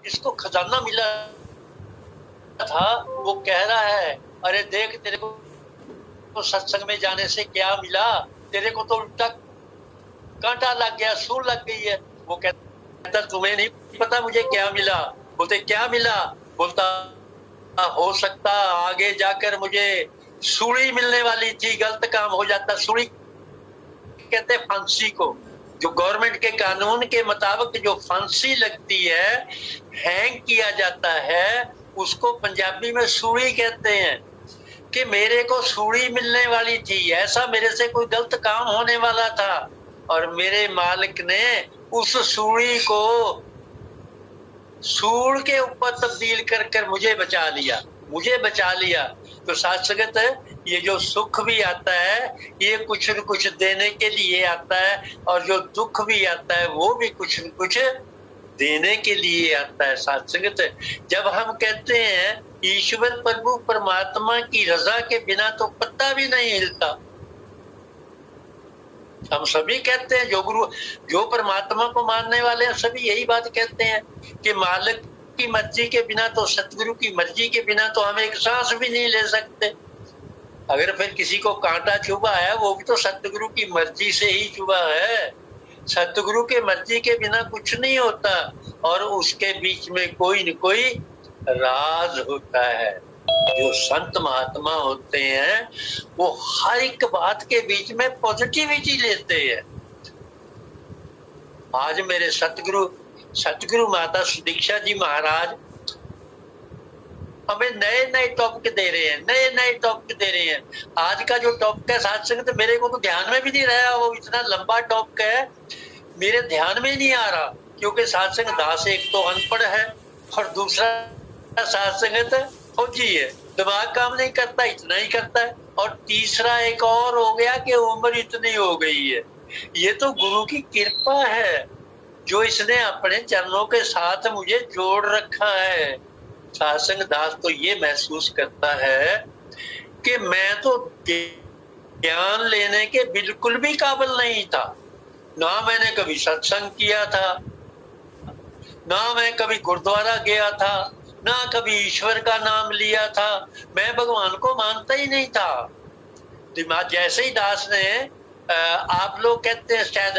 इसको खजाना मिला था, वो कह रहा है अरे देख तेरे को सत्संग में जाने से क्या मिला, तेरे को तो उल्टा कांटा लग गया, सूल लग गई है। वो कहता तुम्हें नहीं पता मुझे क्या मिला। बोलते क्या मिला? बोलता हो सकता आगे जाकर मुझे सूली मिलने वाली थी, गलत काम हो जाता। सूली कहते फांसी को, जो गवर्नमेंट के कानून के मुताबिक जो फांसी लगती है, हैंग किया जाता है, उसको पंजाबी में सूली कहते हैं। कि मेरे को सूली मिलने वाली थी, ऐसा मेरे से कोई गलत काम होने वाला था, और मेरे मालिक ने उस सूली को सूल के ऊपर तब्दील कर कर मुझे बचा लिया, मुझे बचा लिया। तो साथ संगत ये जो सुख भी आता है ये कुछ न कुछ देने के लिए आता है, और जो दुख भी आता है वो भी कुछ न कुछ देने के लिए आता है। साथ संगत जब हम कहते हैं ईश्वर प्रभु परमात्मा की रजा के बिना तो पत्ता भी नहीं हिलता, हम सभी कहते हैं, जो परमात्मा को मानने वाले हैं सभी यही बात कहते हैं कि मालिक की मर्जी के बिना तो, सतगुरु की मर्जी के बिना तो हम एक सांस भी नहीं ले सकते। अगर फिर किसी को कांटा चुभा है वो भी तो सतगुरु की मर्जी से ही चुभा है। सतगुरु के मर्जी के बिना कुछ नहीं होता, और उसके बीच में कोई न कोई राज होता है। जो संत महात्मा होते हैं वो हर एक बात के बीच में पॉजिटिविटी लेते हैं। आज मेरे सतगुरु माता दीक्षा जी महाराज हमें नए नए टॉपिक दे रहे हैं, नए नए टॉपिक दे रहे हैं। आज का जो टॉपिक है सत्संग, तो मेरे को तो ध्यान में भी नहीं रहा, वो इतना लंबा टॉपिक है मेरे ध्यान में नहीं आ रहा, क्योंकि सत्संग दास एक तो अनपढ़ है और दूसरा सत्संग फौजी है, दिमाग काम नहीं करता, इतना ही करता है, और तीसरा एक और हो गया कि उम्र इतनी हो गई है। ये तो गुरु की कृपा है जो इसने अपने चरणों के साथ मुझे जोड़ रखा है। सत्संग दास तो ये महसूस करता है कि मैं तो ज्ञान लेने के बिल्कुल भी काबिल नहीं था, ना मैंने कभी सत्संग किया था, ना मैं कभी गुरुद्वारा गया था, ना कभी ईश्वर का नाम लिया था, मैं भगवान को मानता ही नहीं था। दिमाग जैसे ही दास ने आप लोग कहते हैं शायद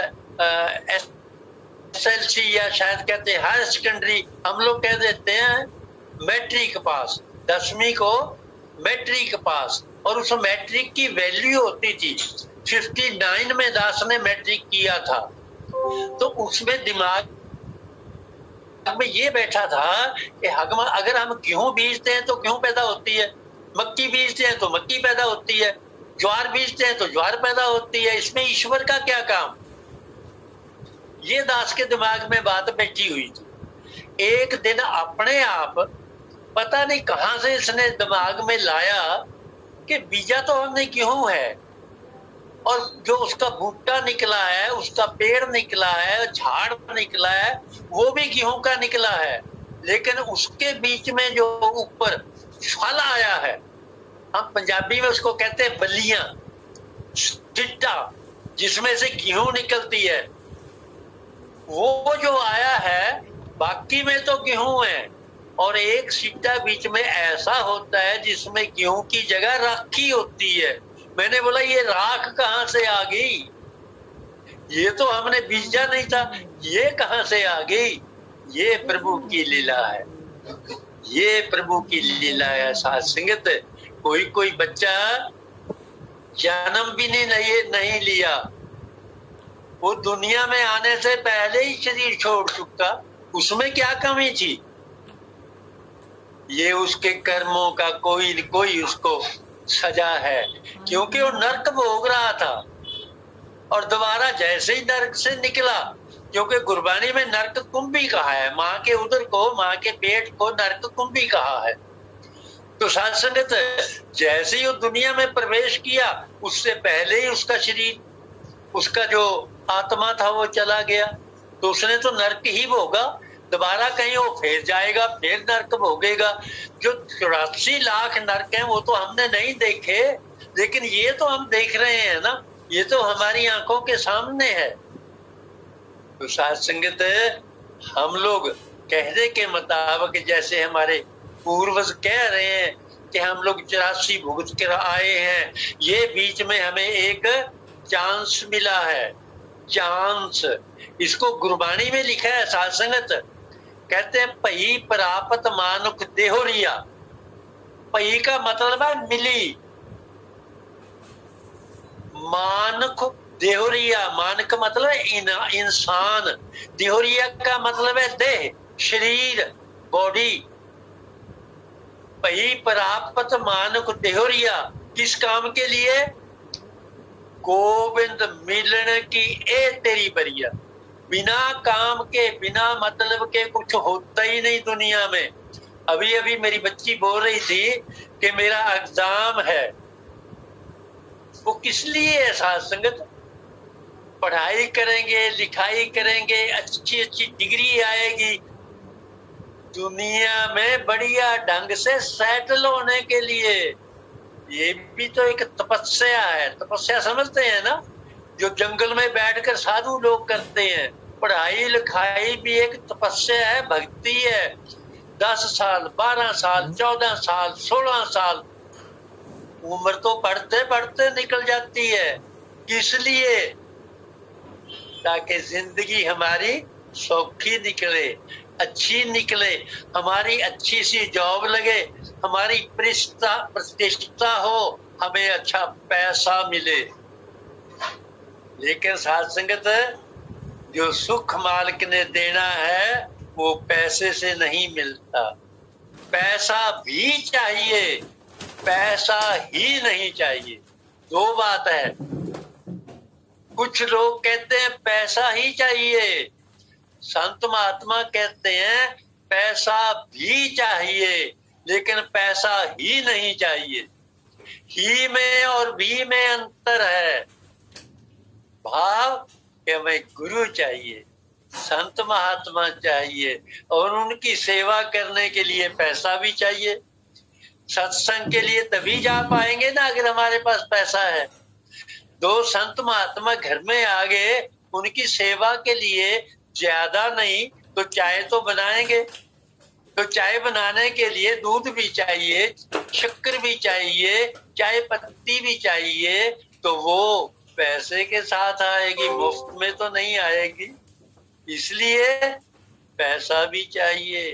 SLC या शायद कहते हैं हायर सेकेंडरी, हम लोग कह देते हैं मैट्रिक पास, 10वीं को मैट्रिक पास, और उस मैट्रिक की वैल्यू होती थी 59 में दास ने मैट्रिक किया था। तो उसमें दिमाग में ये बैठा था कि अगर हम गेहूं बीजते हैं तो गेहूं पैदा होती है, मक्की बीजते हैं तो मक्की पैदा होती है, ज्वार बीजते हैं तो ज्वार पैदा होती है, इसमें ईश्वर का क्या काम? ये दास के दिमाग में बात बैठी हुई थी। एक दिन अपने आप पता नहीं कहां से इसने दिमाग में लाया कि बीजा तो हमने गेहूं है, और जो उसका बूटा निकला है, उसका पेड़ निकला है, झाड़ निकला है, वो भी गेहूं का निकला है, लेकिन उसके बीच में जो ऊपर फल आया है, हम पंजाबी में उसको कहते हैं बलियां, चिट्टा, जिसमें से गेहूं निकलती है, वो जो आया है, बाकी में तो गेहूं है, और एक सिट्टा बीच में ऐसा होता है जिसमें गेहूं की जगह राखी होती है। मैंने बोला ये राख कहां से आ गई? ये तो हमने बीजा नहीं था, ये कहां से आ गई? ये प्रभु की लीला है, ये प्रभु की लीला है। साथ संगत कोई बच्चा जन्म भी नहीं लिया, वो दुनिया में आने से पहले ही शरीर छोड़ चुका, उसमें क्या कमी थी? ये उसके कर्मों का कोई न कोई उसको सजा है, क्योंकि वो नरक भोग रहा था, और दोबारा जैसे ही नरक से निकला, क्योंकि गुरबानी में नरक कुंभी कहा है, माँ के उदर को, माँ के पेट को नरक कुंभी कहा है। तो साथ संगत जैसे ही वो दुनिया में प्रवेश किया, उससे पहले ही उसका शरीर, उसका जो आत्मा था वो चला गया, तो उसने तो नरक ही भोगा, दोबारा कहीं वो फिर जाएगा, फिर नरक भोगेगा। जो 84 लाख नरक हैं वो तो हमने नहीं देखे, लेकिन ये तो हम देख रहे हैं ना, ये तो हमारी आंखों के सामने है। तो साथ संगत हम लोग कहने के मुताबिक जैसे हमारे पूर्वज कह रहे हैं कि हम लोग 84 भुगत कर आए हैं, ये बीच में हमें एक चांस मिला है, चांस। इसको गुरबाणी में लिखा है साध संगत, कहते हैं पही प्राप्त मानुख देहोरिया। पही का मतलब है मिली, मानुख देहोरिया, मान का मतलब है इंसान, देहोरिया का मतलब है देह, शरीर, बॉडी। पही प्राप्त मानुख देहोरिया, किस काम के लिए? गोविंद मिलन की ए तेरी बरिया। बिना काम के, बिना मतलब के कुछ होता ही नहीं दुनिया में। अभी अभी मेरी बच्ची बोल रही थी कि मेरा एग्जाम है। वो किस लिए है साध संगत? पढ़ाई करेंगे, लिखाई करेंगे, अच्छी अच्छी डिग्री आएगी, दुनिया में बढ़िया ढंग से सेटल होने के लिए। ये भी तो एक तपस्या है। तपस्या समझते हैं ना, जो जंगल में बैठकर साधु लोग करते हैं। पढ़ाई लिखाई भी एक तपस्या है, भक्ति है। 10 साल, 12 साल, 14 साल, 16 साल उम्र तो पढ़ते पढ़ते निकल जाती है। किस लिए? ताकि जिंदगी हमारी सौखी निकले, अच्छी निकले, हमारी अच्छी सी जॉब लगे, हमारी प्रतिष्ठा हो, हमें अच्छा पैसा मिले। लेकिन साध संगत, जो सुख मालिक ने देना है वो पैसे से नहीं मिलता। पैसा भी चाहिए, पैसा ही नहीं चाहिए। दो बात है। कुछ लोग कहते हैं पैसा ही चाहिए, संत महात्मा कहते हैं पैसा भी चाहिए, लेकिन पैसा ही नहीं चाहिए। ही में और भी में अंतर है। भाव कि हमें गुरु चाहिए, संत महात्मा चाहिए, और उनकी सेवा करने के लिए पैसा भी चाहिए। सत्संग के लिए तभी जा पाएंगे ना अगर हमारे पास पैसा है। दो संत महात्मा घर में आ गए, उनकी सेवा के लिए ज्यादा नहीं तो चाय तो बनाएंगे। तो चाय बनाने के लिए दूध भी चाहिए, शक्कर भी चाहिए, चाय पत्ती भी चाहिए, तो वो पैसे के साथ आएगी, मुफ्त में तो नहीं आएगी। इसलिए पैसा भी चाहिए।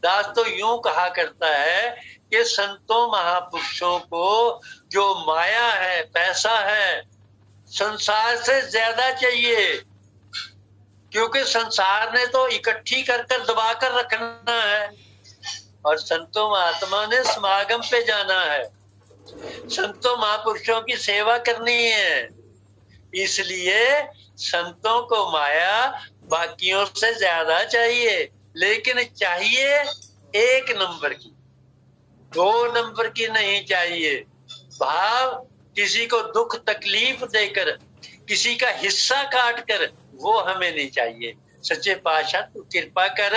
दास तो यूं कहा करता है कि संतों महापुरुषों को जो माया है, पैसा है, संसार से ज्यादा चाहिए। क्योंकि संसार ने तो इकट्ठी कर कर दबा कर रखना है, और संतों महात्मा ने समागम पे जाना है, संतों महापुरुषों की सेवा करनी है। इसलिए संतों को माया बाकियों से ज्यादा चाहिए, लेकिन चाहिए 1 नंबर की, 2 नंबर की नहीं चाहिए। भाव किसी को दुख तकलीफ देकर, किसी का हिस्सा काट कर, वो हमें नहीं चाहिए। सच्चे पातशाह तू कृपा कर,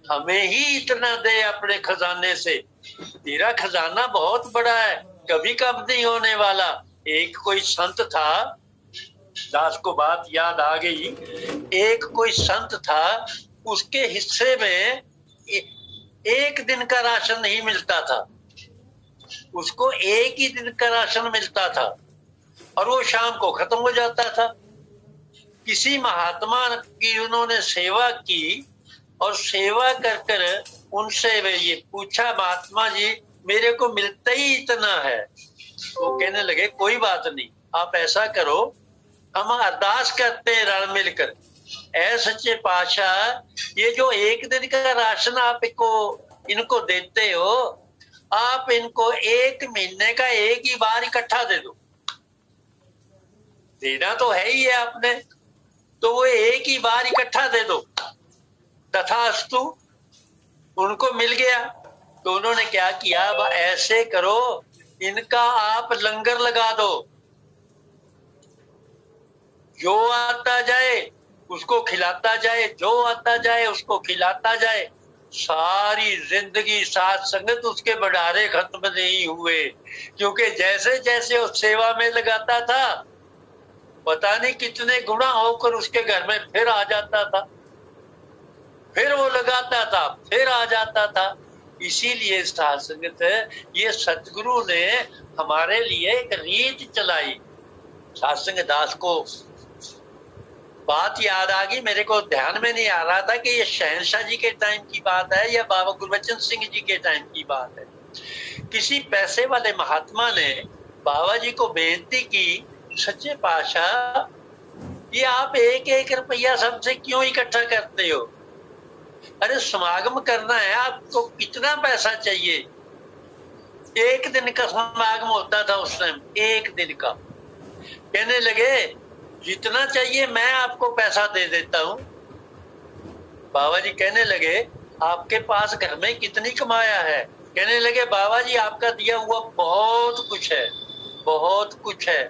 हमें ही इतना दे अपने खजाने से। तेरा खजाना बहुत बड़ा है, कभी कम नहीं होने वाला। एक कोई संत था, दास को बात याद आ गई। एक कोई संत था, उसके हिस्से में 1 दिन का राशन नहीं मिलता था। उसको 1 ही दिन का राशन मिलता था, और वो शाम को खत्म हो जाता था। किसी महात्मा की उन्होंने सेवा की, और सेवा कर कर उनसे वे ये पूछा, महात्मा जी मेरे को मिलता ही इतना है। वो कहने लगे कोई बात नहीं, आप ऐसा करो, हम अरदास करते हैं रल मिलकर, ऐ सच्चे पातशाह ये जो 1 दिन का राशन आप इनको देते हो, आप इनको 1 महीने का एक ही बार इकट्ठा दे दो। देना तो है ही है आपने, तो वो एक ही बार इकट्ठा दे दो। तथास्तु, उनको मिल गया। तो उन्होंने क्या किया, ऐसे करो, इनका आप लंगर लगा दो, जो आता जाए उसको खिलाता जाए, जो आता जाए उसको खिलाता जाए। सारी जिंदगी साथ संगत उसके भंडारे खत्म नहीं हुए, क्योंकि जैसे जैसे उस सेवा में लगाता था, पता नहीं कितने गुना होकर उसके घर में फिर आ जाता था। फिर वो लगाता था, फिर आ जाता था। इसीलिए साध संगत ये सतगुरु ने हमारे लिए एक रीत चलाई। सत्संग दास को बात याद आ गई, मेरे को ध्यान में नहीं आ रहा था कि ये शहनशाह जी के टाइम की बात है या बाबा गुरबचन सिंह जी के टाइम की बात है। किसी पैसे वाले महात्मा ने बाबा जी को बेनती की, सच्चे पातशाह ये आप एक एक रुपया सबसे क्यों इकट्ठा करते हो? अरे समागम करना है, आपको कितना पैसा चाहिए? एक दिन का समागम होता था उस टाइम, एक दिन का। कहने लगे जितना चाहिए मैं आपको पैसा दे देता हूं। बाबा जी कहने लगे आपके पास घर में कितनी कमाया है? कहने लगे बाबा जी आपका दिया हुआ बहुत कुछ है, बहुत कुछ है।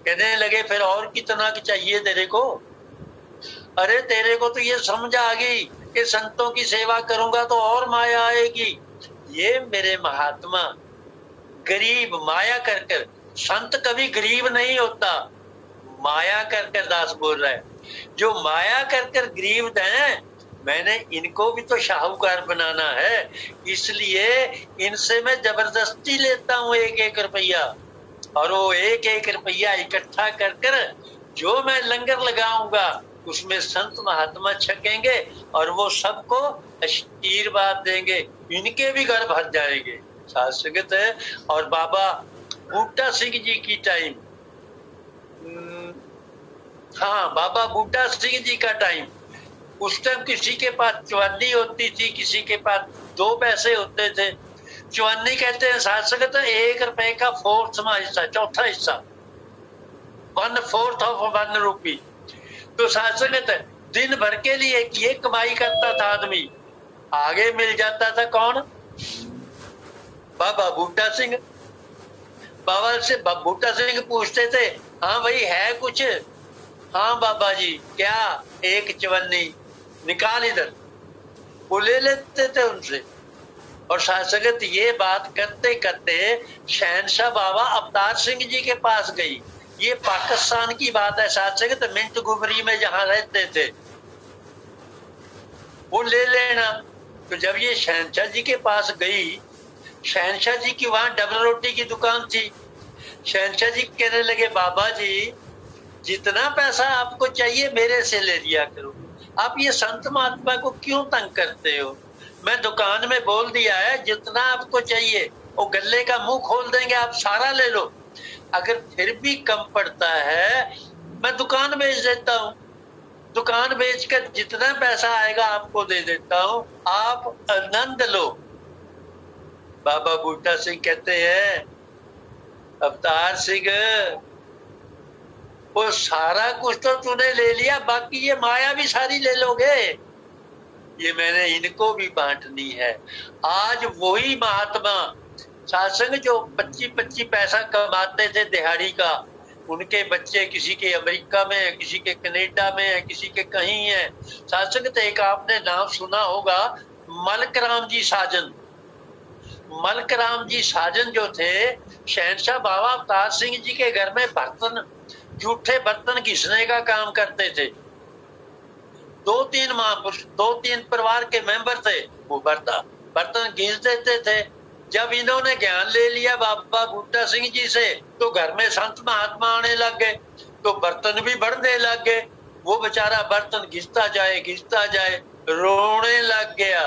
कहने लगे फिर और कितना चाहिए तेरे को? अरे तेरे को तो ये समझ आ गई कि संतों की सेवा करूंगा तो और माया आएगी। ये मेरे महात्मा गरीब माया कर कर, संत कभी गरीब नहीं होता, माया कर कर दास बोल रहा है। जो माया कर कर गरीब हैं, मैंने इनको भी तो शाहूकार बनाना है, इसलिए इनसे मैं जबरदस्ती लेता हूं एक एक रुपया। और वो एक एक रुपया इकट्ठा कर कर जो मैं लंगर लगाऊंगा उसमें संत महात्मा छकेंगे और वो सबको आशीर्वाद देंगे, इनके भी घर भर जाएंगे। साध संगत है। और बाबा बूटा सिंह जी की टाइम, हाँ बाबा बूटा सिंह जी का टाइम, उस टाइम किसी के पास चवन्नी होती थी, किसी के पास 2 पैसे होते थे। चवन्नी कहते हैं साध संगत 1 रुपए का 4वां हिस्सा, चौथा हिस्सा, 1/4 ऑफ 1 रुपी। तो साध संगत दिन भर के लिए ये कमाई करता था आदमी, आगे मिल जाता था कौन? बाबा बूटा सिंह। बाबा से बूटा सिंह पूछते थे हाँ भाई है कुछ? हाँ बाबा जी क्या? 1 चवन्नी निकाल इधर, वो ले लेते थे उनसे। और साध संगत ये बात करते करते शहनशाह बाबा अवतार सिंह जी के पास गई। ये पाकिस्तान की बात है साध संगत, मिंट गुबरी में जहां रहते थे, वो ले लेना। तो जब ये शहनशाह जी के पास गई, शहनशाह जी की वहां डबल रोटी की दुकान थी। शहनशाह जी कहने लगे बाबा जी जितना पैसा आपको चाहिए मेरे से ले लिया करो, आप ये संत महात्मा को क्यों तंग करते हो? मैं दुकान में बोल दिया है जितना आपको चाहिए, वो गले का मुंह खोल देंगे, आप सारा ले लो। अगर फिर भी कम पड़ता है मैं दुकान बेच देता हूँ, दुकान बेचकर जितना पैसा आएगा आपको दे देता हूँ, आप आनंद लो। बाबा बूटा सिंह कहते हैं अवतार सिंह वो सारा कुछ तो तूने ले लिया, बाकी ये माया भी सारी ले लोगे, ये मैंने इनको भी बांटनी है। आज वही महात्मा सत्संग जो 25-25 पैसा कमाते थे दिहाड़ी का, उनके बच्चे किसी के अमेरिका में है, किसी के कनाडा में है, किसी के कहीं है। सत्संग तो एक आपने नाम सुना होगा मलकराम जी साजन। मलकराम जी साजन जो थे शहनशाह बाबा अवतार सिंह जी के घर में बर्तन, जूठे बर्तन घिसने का काम करते थे। 2-3 महापुरुष, 2-3 परिवार के मेंबर थे, वो बर्तन घिस देते थे। जब इन्होंने ज्ञान ले लिया बाबा बूटा सिंह जी से, तो घर में संत महात्मा आने लग गए, तो बर्तन भी बढ़ने लग गए। वो बेचारा बर्तन घिसता जाए, रोने लग गया।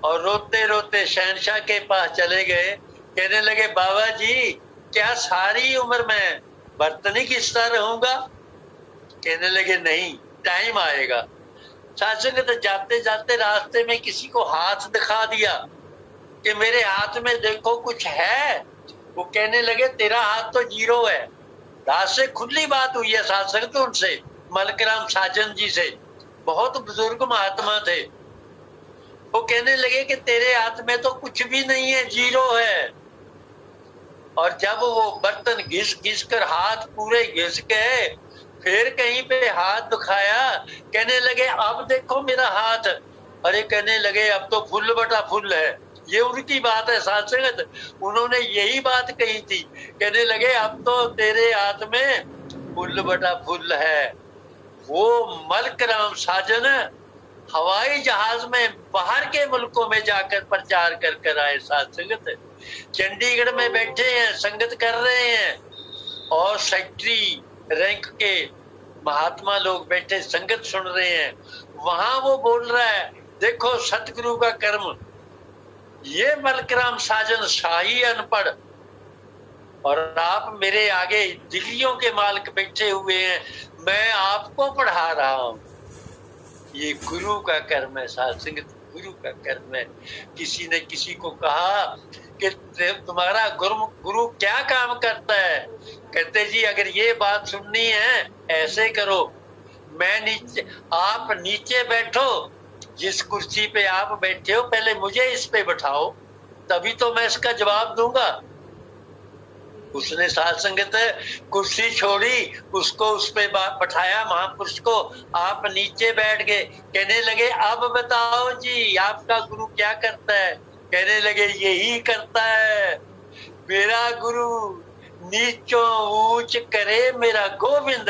और रोते रोते शहनशाह के पास चले गए, कहने लगे बाबा जी क्या सारी उम्र में बर्तन ही घिसता रहूंगा? कहने लगे नहीं, टाइम आएगा। सत्संग तो जाते जाते रास्ते में किसी को हाथ दिखा दिया कि मेरे हाथ में देखो कुछ है। वो कहने लगे तेरा हाथ तो 0 है। दास से खुली बात हुई है सत्संग तो उनसे, मलकराम साजन जी से, बहुत बुजुर्ग महात्मा थे। वो कहने लगे कि तेरे हाथ में तो कुछ भी नहीं है, 0 है। और जब वो बर्तन घिस कर हाथ पूरे घिस के फिर कहीं पे हाथ दुखाया, कहने लगे अब देखो मेरा हाथ। अरे कहने लगे अब तो फुल बटा फुल है। ये उनकी बात है साथ संगत, उन्होंने यही बात कही थी। कहने लगे अब तो तेरे हाथ में फुल बटा फुल है। वो मलकराम साजन हवाई जहाज में बाहर के मुल्कों में जाकर प्रचार कर कर आए साथ संगत। चंडीगढ़ में बैठे हैं, संगत कर रहे हैं, और सेक्रेटरी रैंक के महात्मा लोग बैठे संगत सुन रहे हैं। वहां वो बोल रहा है, देखो सतगुरु का कर्म, ये मलकराम साजन शाही अनपढ़, और आप मेरे आगे डिग्रियों के मालिक बैठे हुए हैं, मैं आपको पढ़ा रहा हूं। ये गुरु का कर्म है साध संगत, गुरु का कर्म है। किसी ने किसी को कहा कि तुम्हारा गुरु क्या काम करता है? कहते जी अगर ये बात सुननी है ऐसे करो, आप नीचे बैठो, जिस कुर्सी पे आप बैठे हो पहले मुझे इस पे बैठाओ, तभी तो मैं इसका जवाब दूंगा। उसने साध संगत कुर्सी छोड़ी, उसको उस पे बैठाया महापुरुष को, आप नीचे बैठ गए। कहने लगे अब बताओ जी आपका गुरु क्या करता है? कहने लगे यही करता है, मेरा गुरु नीचों ऊंच करे मेरा गोविंद,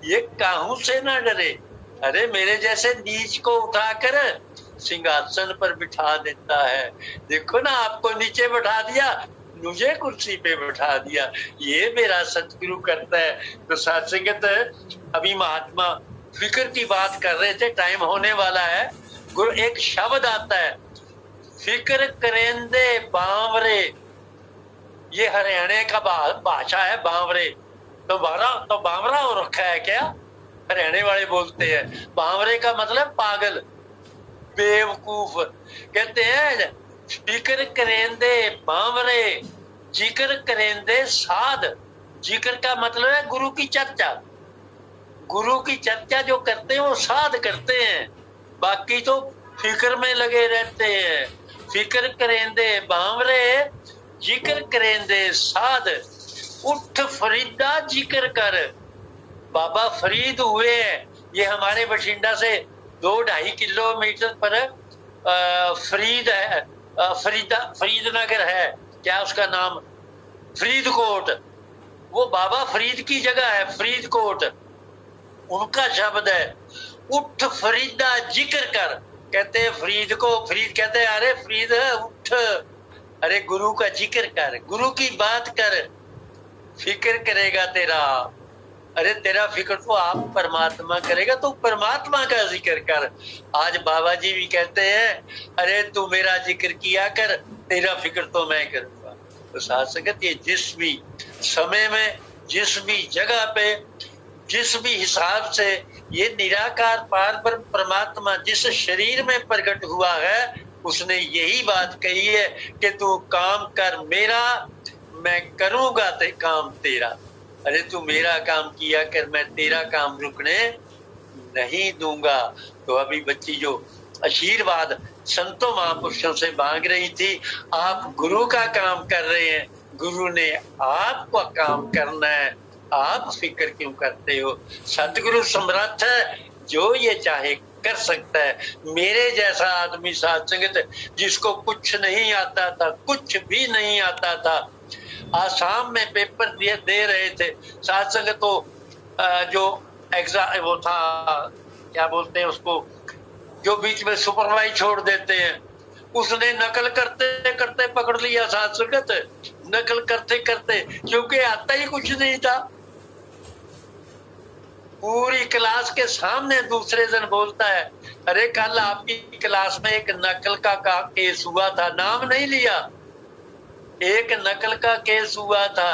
ये काहू से ना डरे। अरे मेरे जैसे नीच को उठाकर सिंहासन पर बिठा देता है। देखो ना, आपको नीचे बैठा दिया, मुझे कुर्सी पे बैठा दिया, ये मेरा सतगुरु करता है। तो साथ संगत अभी महात्मा फिक्र की बात कर रहे थे, टाइम होने वाला है। गुरु एक शब्द आता है, फिक्र करेंदे बावरे, ये हरियाणा का भाषा है बावरे। तो बावरा हो रखा है क्या? हरियाणे वाले बोलते हैं बावरे का मतलब पागल, बेवकूफ। कहते हैं फिक्र करेंदे बावरे, जिक्र करेंदे साध। जिक्र का मतलब है गुरु की चर्चा। गुरु की चर्चा जो करते हैं वो साध करते हैं, बाकी तो फिक्र में लगे रहते हैं। फिक्र करेंदे बावरे, जिक्र करेंदे साध, उठ फरीदा जिक्र कर। बाबा फरीद हुए हैं, ये हमारे बठिंडा से 2-2.5 किलोमीटर पर फरीद है, फरीद नगर है, क्या उसका नाम, फरीदकोट। वो बाबा फरीद की जगह है, फरीदकोट उनका शब्द है। उठ फरीदा जिक्र कर, कहते हैं फरीद को, फरीद कहते हैं अरे फरीद उठ, अरे गुरु का जिक्र कर, गुरु की बात कर, फिक्र करेगा तेरा। अरे तेरा फिक्र तो आप परमात्मा करेगा, तो परमात्मा का जिक्र कर। आज बाबा जी भी कहते हैं अरे तू मेरा जिक्र किया कर, तेरा फिक्र तो मैं करूंगा। तो साथ संगत ये जिस भी समय में, जिस भी जगह पे, जिस भी हिसाब से ये निराकार पार ब्रह्म परमात्मा जिस शरीर में प्रकट हुआ है, उसने यही बात कही है कि तू काम कर मेरा, मैं करूंगा ते काम तेरा। अरे तू मेरा काम किया कर, मैं तेरा काम रुकने नहीं दूंगा। तो अभी बच्ची जो आशीर्वाद संतों महापुरुषों से मांग रही थी, आप गुरु का काम कर रहे हैं, गुरु ने आपका काम करना है, आप फिक्र क्यों करते हो? सतगुरु समर्थ है, जो ये चाहे कर सकता है। मेरे जैसा आदमी साथ संगत जिसको कुछ नहीं आता था, कुछ भी नहीं आता था, आसाम में पेपर दे रहे थे साथ संगत, तो जो एग्जाम वो था, क्या बोलते हैं उसको, जो बीच में सुपरवाइज छोड़ देते हैं, उसने नकल करते करते पकड़ लिया साथ संगत, नकल करते करते, क्योंकि आता ही कुछ नहीं था। पूरी क्लास के सामने दूसरे दिन बोलता है अरे कल आपकी क्लास में एक नकल का केस हुआ था, नाम नहीं लिया, एक नकल का केस हुआ था,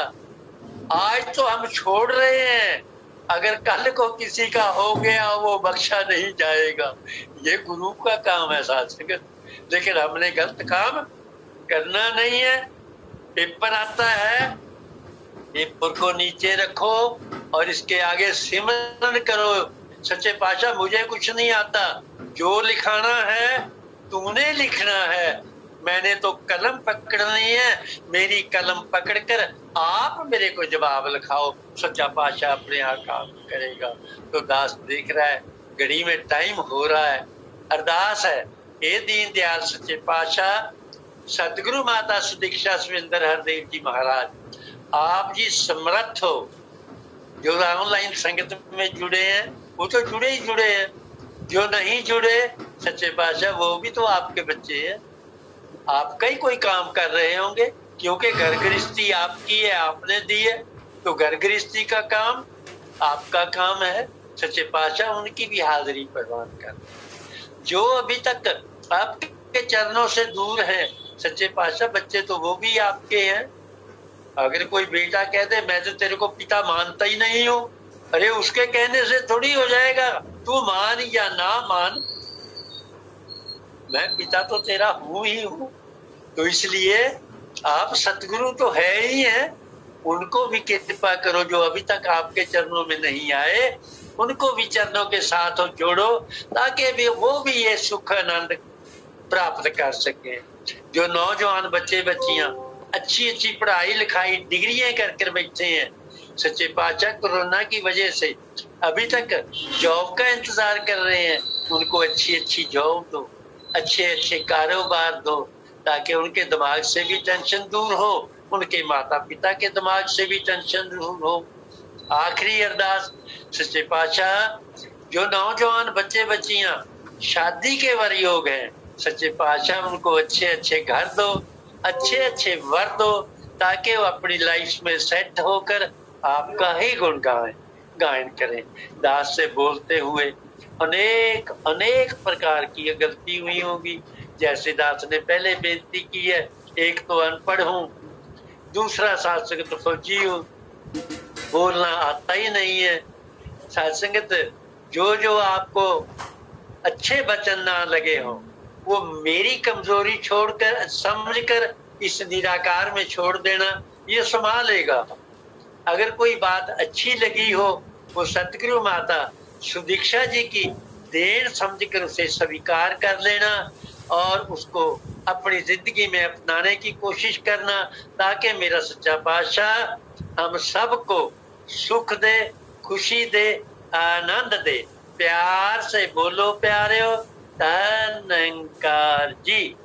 आज तो हम छोड़ रहे हैं, अगर कल को किसी का हो गया वो बख्शा नहीं जाएगा। ये गुरु का काम है साथ संगत, लेकिन हमने गलत काम करना नहीं है। पेपर आता है, पेपर को नीचे रखो और इसके आगे सिमरन करो, सच्चे पातशाह मुझे कुछ नहीं आता, जो लिखाना है तूने लिखना है, मैंने तो कलम पकड़नी है, मेरी कलम पकड़कर आप मेरे को जवाब लिखाओ, सच्चा पातशाह अपने यहाँ काम करेगा। तो दास देख रहा है घड़ी में टाइम हो रहा है, अरदास है हे दीन दयाल सच्चे पातशाह, सतगुरु माता सुदीक्षा सुरेंद्र हरदेव जी महाराज, आप जी समर्थ हो। जो ऑनलाइन संगत में जुड़े हैं वो तो जुड़े ही जुड़े हैं, जो नहीं जुड़े सच्चे पातशाह वो भी तो आपके बच्चे हैं, आपका ही कोई काम कर रहे होंगे, क्योंकि घर गृहस्थी आपकी है, आपने दी है, तो घर गृहस्थी का काम आपका काम है। सच्चे पातशाह उनकी भी हाजिरी प्रदान कर। जो अभी तक आपके चरणों से दूर है सच्चे पातशाह, बच्चे तो वो भी आपके हैं। अगर कोई बेटा कहते मैं तो तेरे को पिता मानता ही नहीं हूँ, अरे उसके कहने से थोड़ी हो जाएगा, तू मान या ना मान, मैं पिता तो तेरा हूं ही हूं। तो इसलिए आप सतगुरु तो है ही हैं, उनको भी कृपा करो, जो अभी तक आपके चरणों में नहीं आए उनको भी चरणों के साथ जोड़ो, ताकि भी वो भी ये सुख आनंद प्राप्त कर सके। जो नौजवान बच्चे बच्चियां अच्छी अच्छी पढ़ाई लिखाई डिग्रियां कर कर बैठे हैं, सच्चे पातशाह कोरोना की वजह से अभी तक जॉब का इंतजार कर रहे हैं, उनको अच्छी अच्छी जॉब दो, अच्छे अच्छे कारोबार दो, ताकि उनके दिमाग से भी टेंशन दूर हो, उनके माता पिता के दिमाग से भी टेंशन दूर हो। आखिरी अरदास सच्चे पातशाह, जो नौजवान बच्चे बच्चियां शादी के वर योग हैं, सच्चे पातशाह उनको अच्छे अच्छे घर दो, अच्छे अच्छे वर दो, ताकि वो अपनी लाइफ में सेट होकर आपका ही गुण गायन करें। दास से बोलते हुए अनेक अनेक प्रकार की गलती हुई होगी, जैसे दास ने पहले बेनती की है, एक तो अनपढ़ हूँ, दूसरा साथ संगत फौजी हूँ, बोलना आता ही नहीं है। साथ संगत जो जो आपको अच्छे वचन ना लगे हो वो मेरी कमजोरी छोड़कर समझकर इस निराकार में छोड़ देना, ये संभालेगा। अगर कोई बात अच्छी लगी हो वो सतगुरु माता सुदीक्षा जी की देन समझकर उसे स्वीकार कर लेना और उसको अपनी जिंदगी में अपनाने की कोशिश करना, ताकि मेरा सच्चा पातशाह हम सबको सुख दे, खुशी दे, आनंद दे। प्यार से बोलो प्यारे हो, धन्यकार जी।